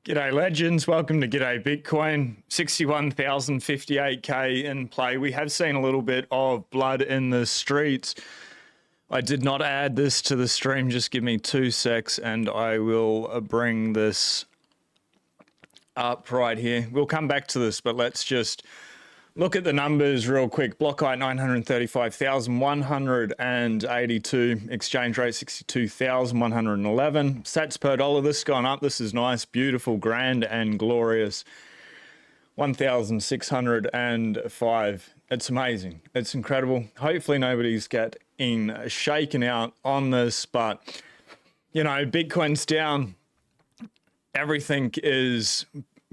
G'day legends, welcome to G'day Bitcoin. 61,058k in play. We have seen a little bit of blood in the streets. I did not add this to the stream, just give me 2 secs and I will bring this up right here. We'll come back to this, but let's just look at the numbers real quick. Block height 935,182. Exchange rate 62,111. Sats per dollar. This has gone up. This is nice, beautiful, grand, and glorious. 1,605. It's amazing. It's incredible. Hopefully nobody's getting shaken out on this, but you know, Bitcoin's down. Everything is.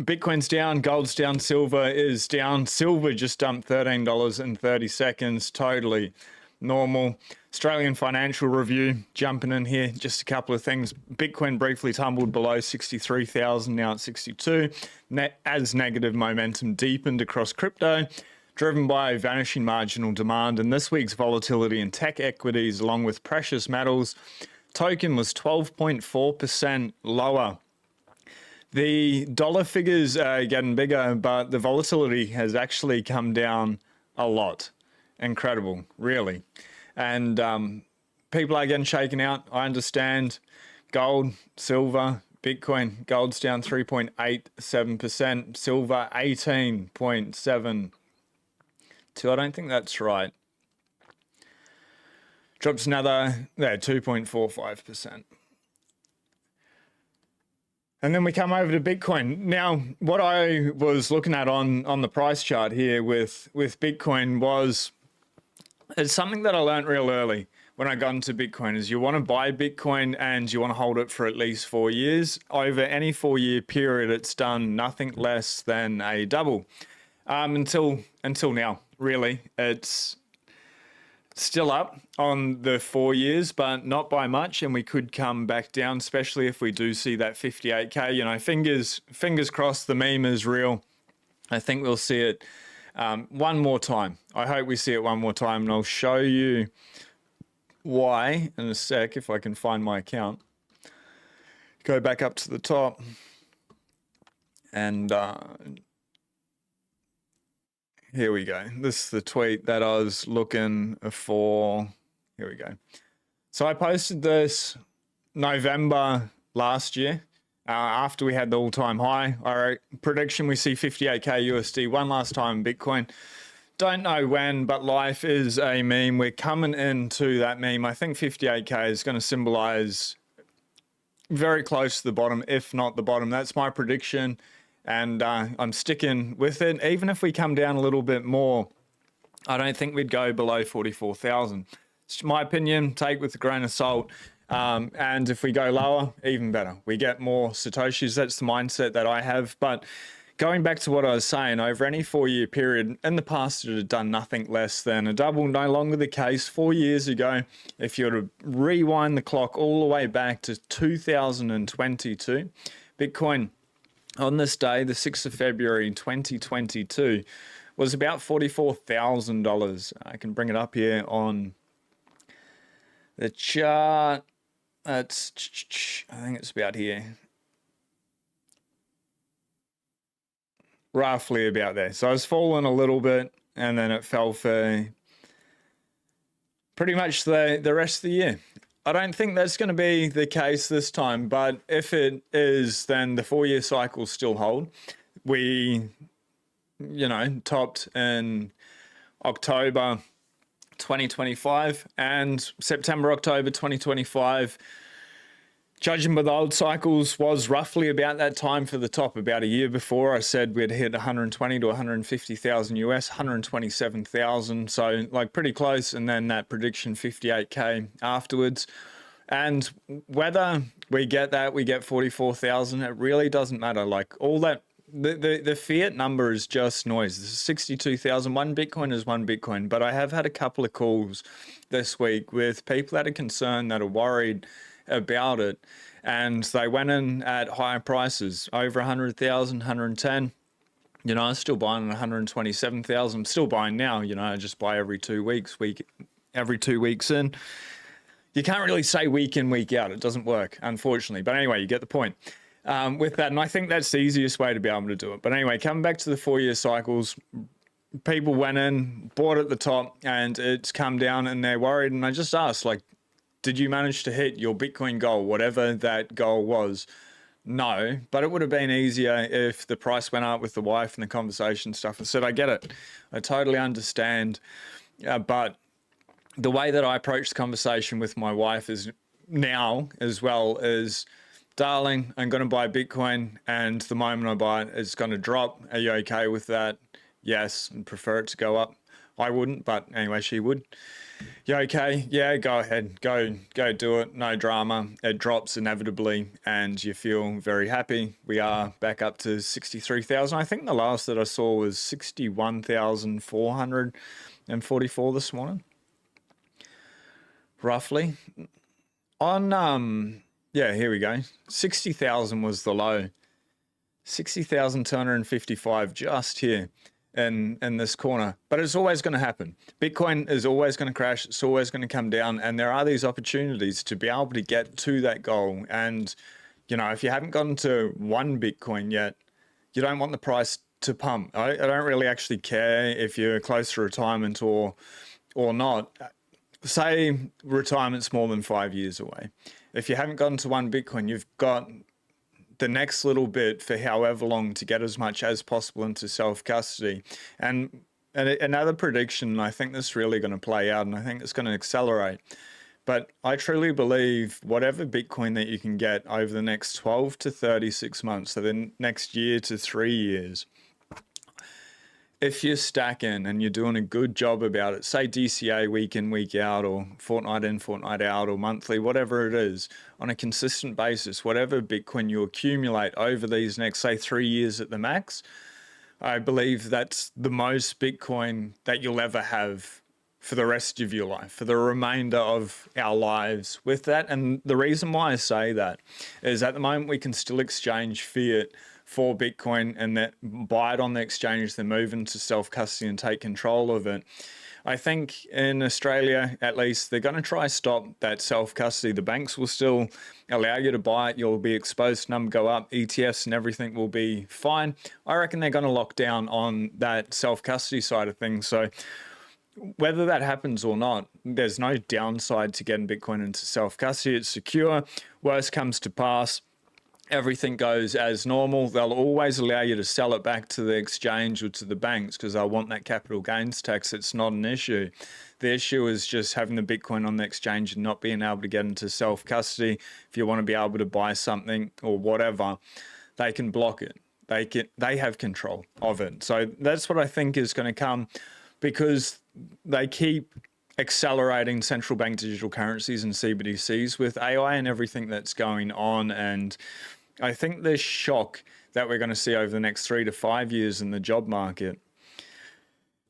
Bitcoin's down, gold's down, silver is down. Silver just dumped $13.30, totally normal. Australian Financial Review jumping in here, just a couple of things. Bitcoin briefly tumbled below 63,000, now at 62. As negative momentum deepened across crypto, driven by vanishing marginal demand. And this week's volatility in tech equities, along with precious metals, token was 12.4% lower. The dollar figures are getting bigger, but the volatility has actually come down a lot. Incredible, really. And people are getting shaken out. I understand. Gold, silver, Bitcoin. Gold's down 3.87%. Silver 18.72. I don't think that's right. Drops another, 2.45%. And then we come over to Bitcoin. Now, what I was looking at on the price chart here with Bitcoin was, it's something that I learned real early when I got into Bitcoin, is you want to buy Bitcoin and you want to hold it for at least 4 years. Over any 4-year period, it's done nothing less than a double. Until now, really. It's still up on the 4 years, but not by much, and we could come back down, especially if we do see that 58k. You know, fingers crossed the meme is real. I think we'll see it one more time. I hope we see it one more time, and I'll show you why in a sec if I can find my account. Go back up to the top and here we go. This is the tweet that I was looking for. Here we go. So I posted this November last year, after we had the all-time high. Our prediction, we see 58k USD one last time in Bitcoin. Don't know when, but life is a meme. We're coming into that meme. I think 58k is going to symbolize very close to the bottom, if not the bottom. That's my prediction. And I'm sticking with it. Even if we come down a little bit more, I don't think we'd go below 44,000. It's my opinion, take with a grain of salt. And if we go lower, even better. We get more satoshis. That's the mindset that I have. But going back to what I was saying, over any 4-year period, in the past it had done nothing less than a double. No longer the case. 4 years ago, if you were to rewind the clock all the way back to 2022, Bitcoin on this day, the 6th of February, 2022, was about $44,000. I can bring it up here on the chart. That's, I think it's about here. Roughly about there. So it's fallen a little bit, and then it fell for pretty much the rest of the year. I don't think that's going to be the case this time, but if it is, then the 4-year cycles still hold. We, you know, topped in October 2025 and September, October 2025. Judging by the old cycles, was roughly about that time for the top. About a year before, I said we'd hit 120 to 150,000 US, 127,000. So like pretty close. And then that prediction 58k afterwards. And whether we get that, we get 44,000, it really doesn't matter. Like all that, the fiat number is just noise. This is 62,000. One Bitcoin is one Bitcoin. But I have had a couple of calls this week with people that are concerned, that are worried about it, and they went in at higher prices, over 100,000, 110. You know, I was still buying at 127,000. I'm still buying now. You know, I just buy every 2 weeks, every 2 weeks in. You can't really say week in, week out. It doesn't work, unfortunately. But anyway, you get the point. with that. And I think that's the easiest way to be able to do it. But anyway, coming back to the 4-year cycles, people went in, bought at the top, and it's come down and they're worried. And I just asked, like, did you manage to hit your Bitcoin goal, whatever that goal was? No, but it would have been easier if the price went up with the wife and the conversation stuff. I said, I get it. I totally understand. But the way that I approach the conversation with my wife is now as well as, darling, I'm going to buy Bitcoin, and the moment I buy it, it's going to drop. Are you okay with that? Yes, and prefer it to go up. I wouldn't, but anyway, she would. You okay? Yeah, go ahead. Go do it. No drama. It drops inevitably and you feel very happy. We are back up to 63,000. I think the last that I saw was 61,444 this morning. Roughly. On yeah, here we go. 60,000 was the low. 60,255 just here in this corner. But it's always going to happen. Bitcoin is always going to crash. It's always going to come down. And there are these opportunities to be able to get to that goal. And, you know, if you haven't gotten to 1 Bitcoin yet, you don't want the price to pump. I don't really actually care if you're close to retirement or not. Say retirement's more than 5 years away. If you haven't gotten to 1 Bitcoin, you've got the next little bit for however long to get as much as possible into self-custody. And another prediction, I think this is really going to play out, and I think it's going to accelerate. But I truly believe whatever Bitcoin that you can get over the next 12 to 36 months, so the next year to 3 years, if you're stacking and you're doing a good job about it, say DCA week in, week out, or fortnight in, fortnight out, or monthly, whatever it is, on a consistent basis, whatever Bitcoin you accumulate over these next, say, 3 years at the max, I believe that's the most Bitcoin that you'll ever have for the rest of your life, for the remainder of our lives with that. And the reason why I say that is at the moment we can still exchange fiat for Bitcoin and that buy it on the exchange, then move into self-custody and take control of it. I think in Australia, at least, they're going to try stop that self-custody. The banks will still allow you to buy it. You'll be exposed, number go up, ETFs and everything will be fine. I reckon they're going to lock down on that self-custody side of things. So whether that happens or not, there's no downside to getting Bitcoin into self-custody. It's secure. Worst comes to pass, everything goes as normal. They'll always allow you to sell it back to the exchange or to the banks because they'll want that capital gains tax. It's not an issue. The issue is just having the Bitcoin on the exchange and not being able to get into self-custody. If you want to be able to buy something or whatever, they can block it. They have control of it. So that's what I think is going to come, because they keep accelerating central bank digital currencies and CBDCs with AI and everything that's going on. And I think the shock that we're going to see over the next 3 to 5 years in the job market,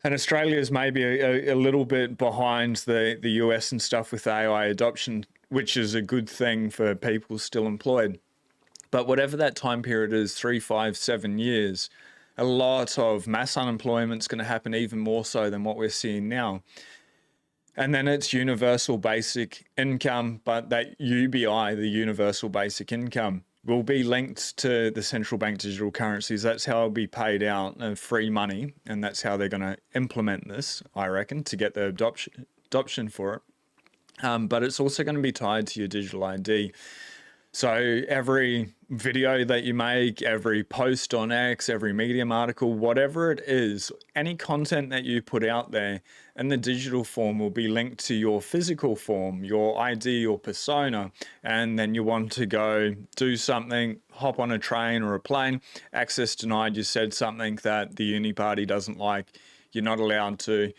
and Australia is maybe a little bit behind the US and stuff with AI adoption, which is a good thing for people still employed. But whatever that time period is, 3, 5, 7 years, a lot of mass unemployment is going to happen, even more so than what we're seeing now. And then it's universal basic income, but that UBI, the universal basic income, will be linked to the central bank digital currencies. That's how it'll be paid out, free money. And that's how they're going to implement this, I reckon, to get the adoption for it. But it's also going to be tied to your digital ID. So every video that you make, every post on X, every Medium article, whatever it is, any content that you put out there in the digital form will be linked to your physical form, your ID, your persona. And then you want to go do something, hop on a train or a plane, access denied, you said something that the uni party doesn't like, you're not allowed to.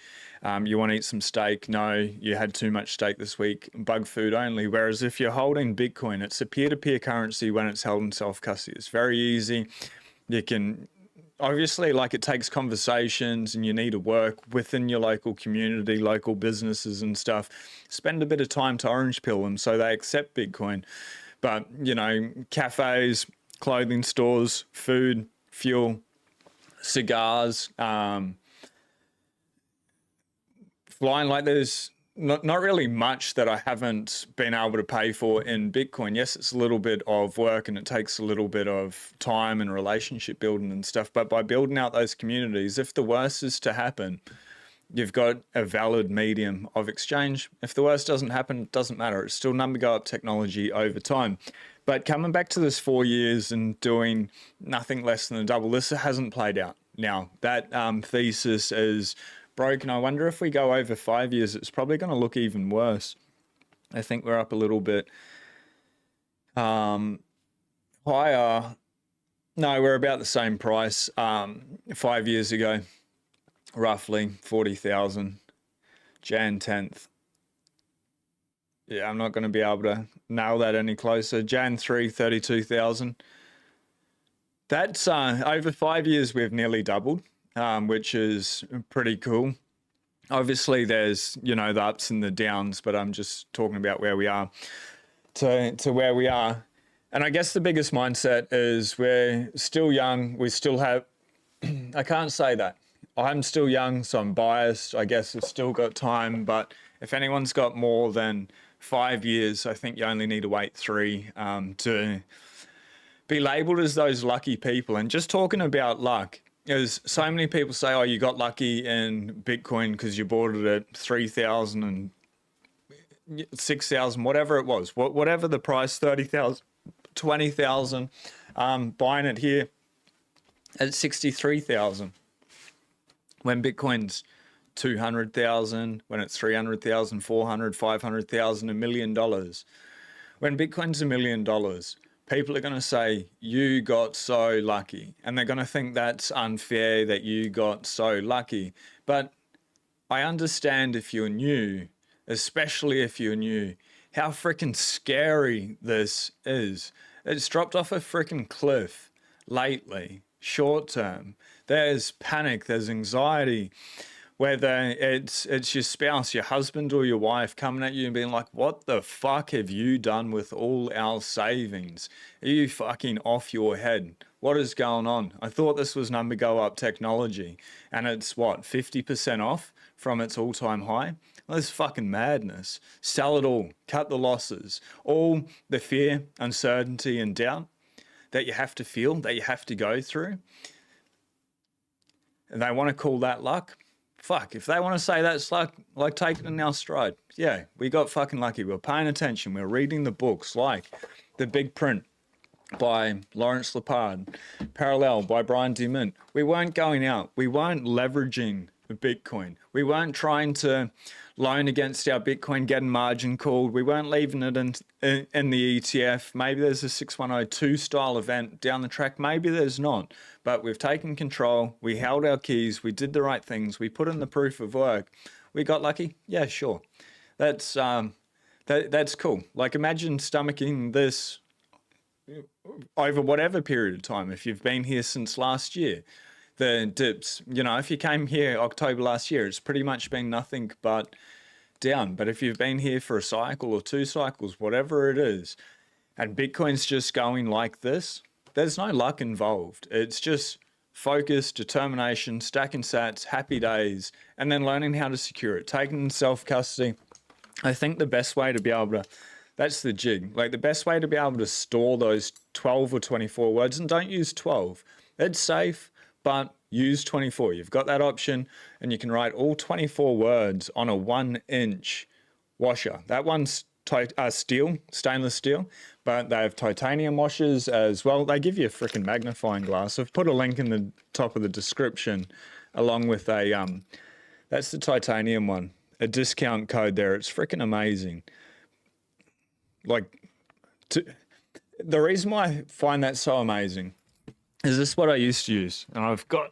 You want to eat some steak? No, you had too much steak this week. Bug food only. Whereas if you're holding Bitcoin, it's a peer-to-peer currency when it's held in self-custody. It's very easy. You can, obviously, like, it takes conversations and you need to work within your local community, local businesses and stuff. Spend a bit of time to orange pill them so they accept Bitcoin. But, you know, cafes, clothing stores, food, fuel, cigars, flying, like there's not really much that I haven't been able to pay for in Bitcoin. Yes, it's a little bit of work and it takes a little bit of time and relationship building and stuff. But by building out those communities, if the worst is to happen, you've got a valid medium of exchange. If the worst doesn't happen, it doesn't matter. It's still number go up technology over time. But coming back to this 4 years and doing nothing less than a double, this hasn't played out. Now, that thesis is broken. I wonder if we go over 5 years, it's probably going to look even worse. I think we're up a little bit higher. No, we're about the same price 5 years ago, roughly 40,000, Jan 10th. Yeah, I'm not going to be able to nail that any closer. Jan 3, 32,000. That's over 5 years, we've nearly doubled, which is pretty cool. Obviously, there's, the ups and the downs, but I'm just talking about where we are to where we are. And I guess the biggest mindset is we're still young. We still have, I can't say that. I'm still young, so I'm biased. I guess it's still got time, but if anyone's got more than 5 years, I think you only need to wait 3 to be labeled as those lucky people. And just talking about luck, is so many people say, oh, you got lucky in Bitcoin because you bought it at 3,000 and 6,000, whatever it was, whatever the price, 30,000, 20,000, buying it here at 63,000 when Bitcoin's 200,000, when it's 300,000, 400, 500,000, $1 million. When Bitcoin's $1 million, people are going to say, you got so lucky. And they're going to think that's unfair that you got so lucky. But I understand if you're new, especially if you're new, how freaking scary this is. It's dropped off a freaking cliff lately, short term. There's panic, there's anxiety. Whether it's your spouse, your husband or your wife coming at you and being like, what the fuck have you done with all our savings? Are you fucking off your head? What is going on? I thought this was number go up technology and it's what, 50% off from its all-time high? Well, this is fucking madness. Sell it all, cut the losses, all the fear, uncertainty and doubt that you have to feel, that you have to go through. And they want to call that luck. Fuck, if they want to say that's like taking it in our stride. Yeah, we got fucking lucky. We were paying attention. We were reading the books like The Big Print by Lawrence Lepard, Parallel by Brian D. Mint. We weren't going out. We weren't leveraging Bitcoin. We weren't trying to loan against our Bitcoin, getting margin called. We weren't leaving it in the ETF. Maybe there's a 6102 style event down the track. Maybe there's not. But we've taken control. We held our keys. We did the right things. We put in the proof of work. We got lucky. Yeah, sure. That's cool. Like imagine stomaching this over whatever period of time. If you've been here since last year, the dips, if you came here October last year, it's pretty much been nothing but down. But if you've been here for a cycle or 2 cycles, whatever it is, and Bitcoin's just going like this, there's no luck involved. It's just focus, determination, stacking sats, happy days, and then learning how to secure it, taking self-custody. I think the best way to be able to, that's the jig, like the best way to be able to store those 12 or 24 words, and don't use 12. It's safe, but use 24. You've got that option and you can write all 24 words on a 1-inch washer. That one's steel, stainless steel, but they have titanium washers as well. They give you a freaking magnifying glass. I've put a link in the top of the description along with a, that's the titanium one, a discount code there. It's freaking amazing. Like, the reason why I find that so amazing is this what I used to use, and I've got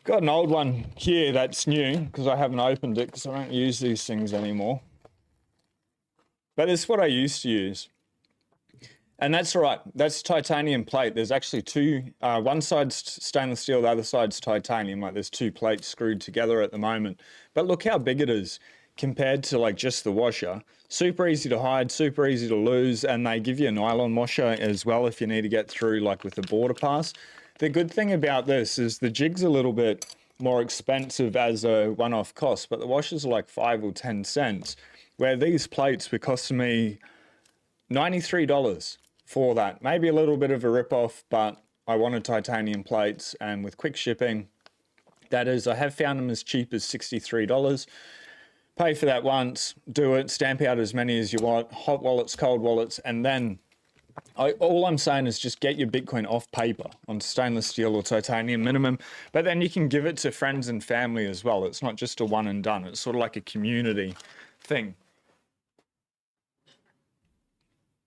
an old one here that's new because I haven't opened it because I don't use these things anymore. But it's what I used to use. And that's all right. That's titanium plate. There's actually 2, one side's stainless steel, the other side's titanium. Like there's 2 plates screwed together at the moment. But look how big it is compared to like just the washer. Super easy to hide, super easy to lose. And they give you a nylon washer as well if you need to get through like with the border pass. The good thing about this is the jig's a little bit more expensive as a one-off cost, but the washers are like 5 or 10 cents, where these plates were costing me $93 for that. Maybe a little bit of a rip-off, but I wanted titanium plates, and with quick shipping, that is, I have found them as cheap as $63. Pay for that once, do it, stamp out as many as you want, hot wallets, cold wallets, and then all I'm saying is just get your Bitcoin off paper on stainless steel or titanium minimum, but then you can give it to friends and family as well. It's not just a one and done. It's sort of like a community thing.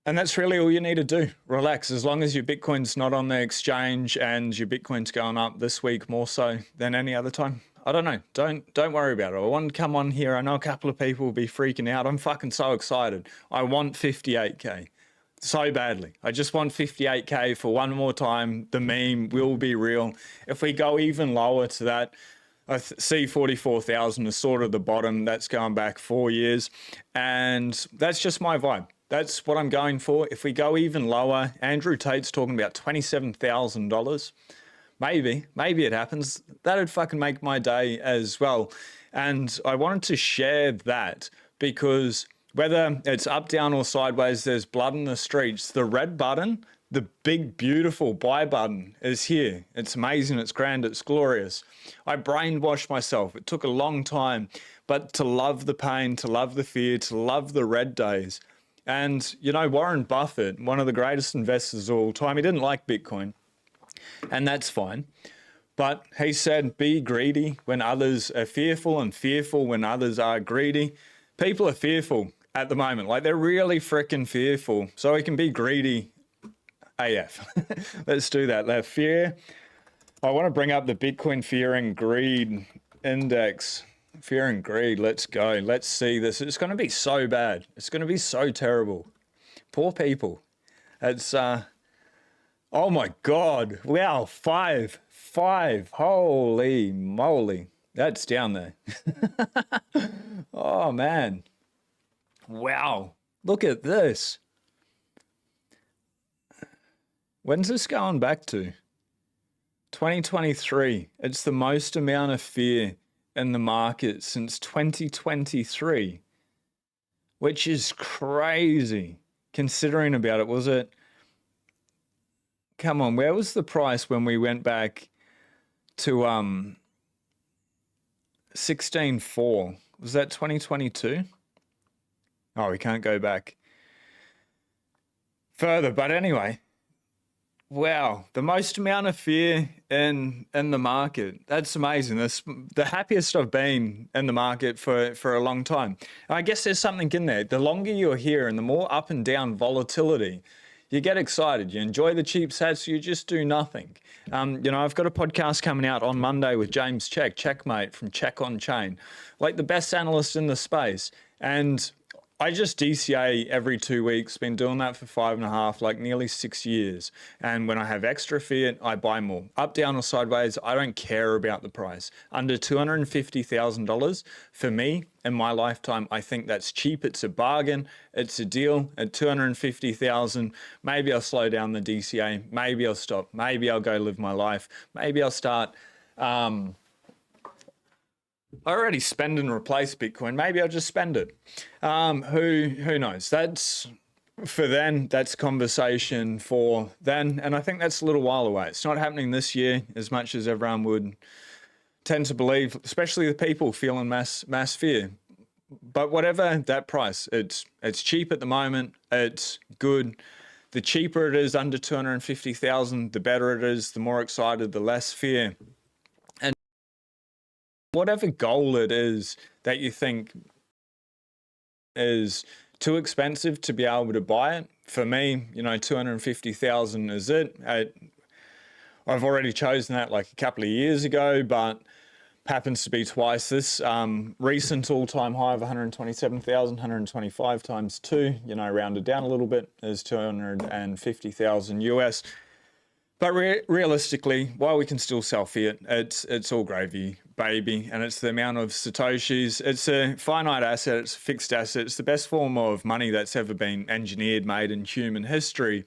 And that's really all you need to do. Relax. As long as your Bitcoin's not on the exchange and your Bitcoin's going up this week more so than any other time, I don't know. Don't worry about it. I want to come on here. I know a couple of people will be freaking out. I'm fucking so excited. I want 58K so badly. I just want 58K for one more time. The meme will be real. If we go even lower to that, I see 44,000 is sort of the bottom. That's going back 4 years. And that's just my vibe. That's what I'm going for. If we go even lower, Andrew Tate's talking about $27,000. Maybe it happens. That'd fucking make my day as well. And I wanted to share that because whether it's up, down, or sideways, there's blood in the streets. The red button, the big, beautiful buy button is here. It's amazing. It's grand. It's glorious. I brainwashed myself. It took a long time, but to love the pain, to love the fear, to love the red days. And, you know, Warren Buffett, one of the greatest investors of all time, he didn't like Bitcoin. And that's fine. But he said, be greedy when others are fearful and fearful when others are greedy. People are fearful at the moment. Like, they're really freaking fearful. So we can be greedy AF. Let's do that. That fear. I want to bring up the Bitcoin fear and greed index. Fear and greed. Let's go. Let's see this. It's going to be so bad. It's going to be so terrible. Poor people. It's, oh my God. Wow. Five. Holy moly. That's down there. Oh man. Wow. Look at this. When's this going back to? 2023. It's the most amount of fear in the market since 2023, which is crazy considering about it. Was it? Come on, where was the price when we went back to 16.4? Was that 2022? Oh, we can't go back further. But anyway, wow, the most amount of fear in the market. That's amazing. That's the happiest I've been in the market for a long time. And I guess there's something in there. The longer you're here and the more up and down volatility, you get excited. You enjoy the cheap sats. You just do nothing. You know, I've got a podcast coming out on Monday with James Checkmate from Check on Chain, like the best analyst in the space. And I just DCA every 2 weeks, been doing that for 5.5, like nearly 6 years. And when I have extra fiat, I buy more. Up, down, or sideways, I don't care about the price. Under $250,000 for me in my lifetime, I think that's cheap. It's a bargain. It's a deal. At $250,000, maybe I'll slow down the DCA. Maybe I'll stop. Maybe I'll go live my life. Maybe I'll start I already spend and replace Bitcoin. Maybe I'll just spend it. Who knows? That's for then. That's conversation for then. And I think that's a little while away. It's not happening this year as much as everyone would tend to believe, especially the people feeling mass fear. But whatever that price, it's cheap at the moment. It's good. The cheaper it is under 250,000, the better it is. The more excited, the less fear. Whatever goal it is that you think is too expensive to be able to buy it, for me, you know, 250,000 is it. I've already chosen that like a couple of years ago, but happens to be twice this. Recent all-time high of 127,000, 125 times 2, you know, rounded down a little bit, is 250,000 US. But realistically, while we can still sell fiat, it's all gravy, baby, and it's the amount of satoshis. It's a finite asset, it's a fixed asset, it's the best form of money that's ever been engineered, made in human history.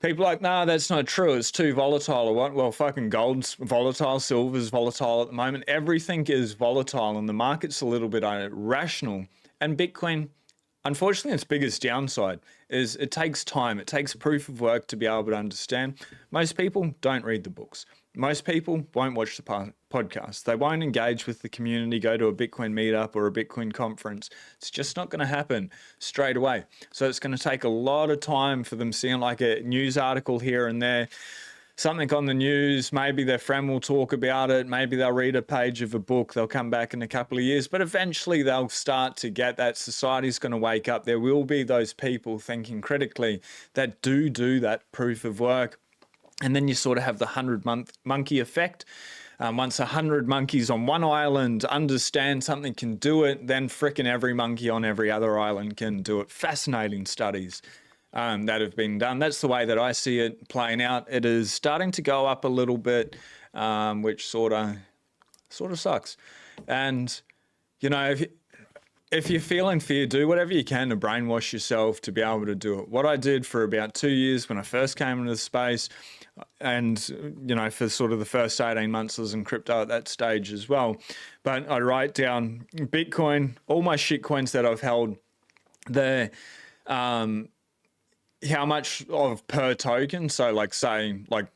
People are like, nah, that's not true. It's too volatile or what? Well, fucking gold's volatile, silver's volatile at the moment. Everything is volatile and the market's a little bit irrational. And Bitcoin, unfortunately, its biggest downside is it takes time. It takes proof of work to be able to understand. Most people don't read the books. Most people won't watch the podcast. They won't engage with the community, go to a Bitcoin meetup or a Bitcoin conference. It's just not going to happen straight away. So it's going to take a lot of time for them seeing like a news article here and there, something on the news. Maybe their friend will talk about it. Maybe they'll read a page of a book. They'll come back in a couple of years, but eventually they'll start to get that. Society's going to wake up. There will be those people thinking critically that do that proof of work. And then you sort of have the 100-month monkey effect. Once 100 monkeys on one island understand something can do it, then frickin' every monkey on every other island can do it. Fascinating studies that have been done. That's the way that I see it playing out. It is starting to go up a little bit, which sort of sucks. And, you know, if you're feeling fear, do whatever you can to brainwash yourself to be able to do it. What I did for about 2 years when I first came into the space, and, you know, for sort of the first 18 months, I was in crypto at that stage as well. But I write down Bitcoin, all my shit coins that I've held, how much of per token. So like say like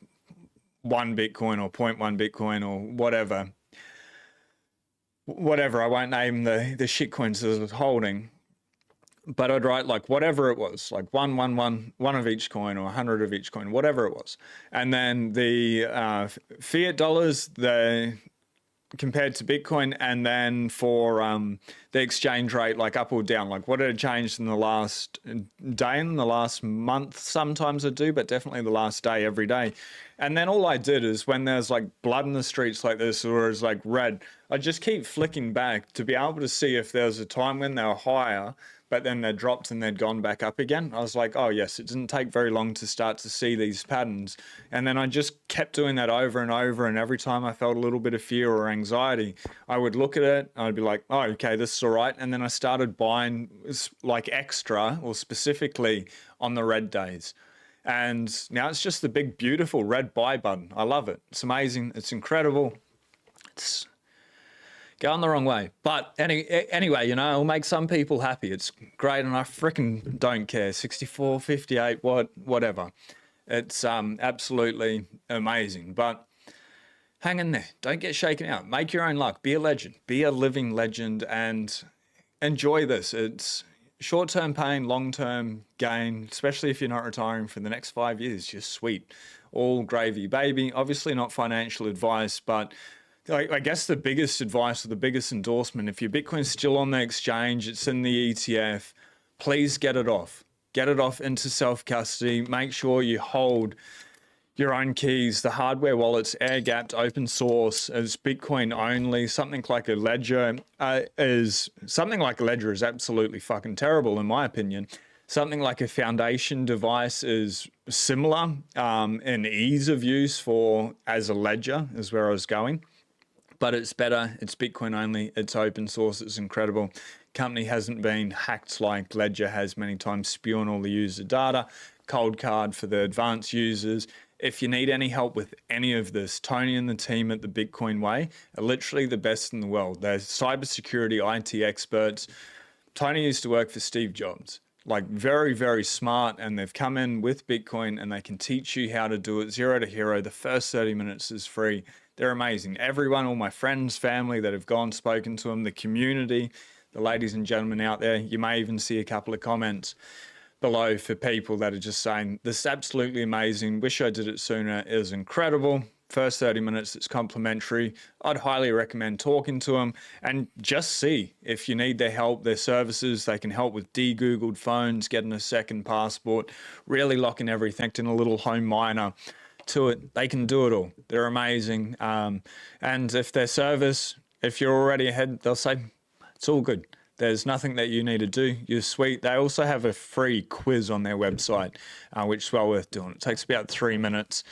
1 Bitcoin or 0.1 Bitcoin or whatever, I won't name the shit coins that I was holding, but I'd write like whatever it was, like one of each coin or 100 of each coin, whatever it was. And then the fiat dollars, compared to Bitcoin, and then for the exchange rate, like up or down, like what had changed in the last day, in the last month, sometimes I do, but definitely the last day, every day. And then all I did is when there's like blood in the streets like this, or it's like red, I just keep flicking back to be able to see if there was a time when they were higher, but then they dropped and they'd gone back up again. I was like, oh yes, it didn't take very long to start to see these patterns. And then I just kept doing that over and over. And every time I felt a little bit of fear or anxiety, I would look at it, I'd be like, oh, okay, this is all right. And then I started buying like extra or specifically on the red days. And now it's just the big, beautiful red buy button. I love it. It's amazing. It's incredible. It's going the wrong way. But anyway, you know, it'll make some people happy. It's great, and I freaking don't care. 64, 58, whatever. It's absolutely amazing. But hang in there. Don't get shaken out. Make your own luck. Be a legend. Be a living legend and enjoy this. It's short-term pain, long-term gain, especially if you're not retiring for the next 5 years. Just sweet. All gravy, baby. Obviously not financial advice, but I guess the biggest advice or the biggest endorsement, if your Bitcoin's still on the exchange, it's in the ETF, please get it off. Get it off into self-custody. Make sure you hold your own keys. The hardware wallet's air-gapped, open source, is Bitcoin only. Something like a ledger is absolutely fucking terrible, in my opinion. Something like a foundation device is similar in ease of use as a ledger, is where I was going. But it's better. It's Bitcoin only. It's open source. It's incredible. Company hasn't been hacked like Ledger has many times, spewing all the user data. Cold card for the advanced users. If you need any help with any of this, Tony and the team at the Bitcoin Way are literally the best in the world. They're cybersecurity IT experts. Tony used to work for Steve Jobs. Like very, very smart, and they've come in with Bitcoin and they can teach you how to do it 0 to hero. The first 30 minutes is free. They're amazing. Everyone, all my friends, family that have gone, spoken to them, the community, the ladies and gentlemen out there, you may even see a couple of comments below for people that are just saying, this is absolutely amazing. Wish I did it sooner. It was incredible. First 30 minutes, it's complimentary. I'd highly recommend talking to them and just see if you need their help, their services. They can help with de-Googled phones, getting a second passport, really locking everything in a little home miner to it. They can do it all. They're amazing. And if their service, if you're already ahead, they'll say, it's all good. There's nothing that you need to do. You're sweet. They also have a free quiz on their website, which is well worth doing. It takes about 3 minutes.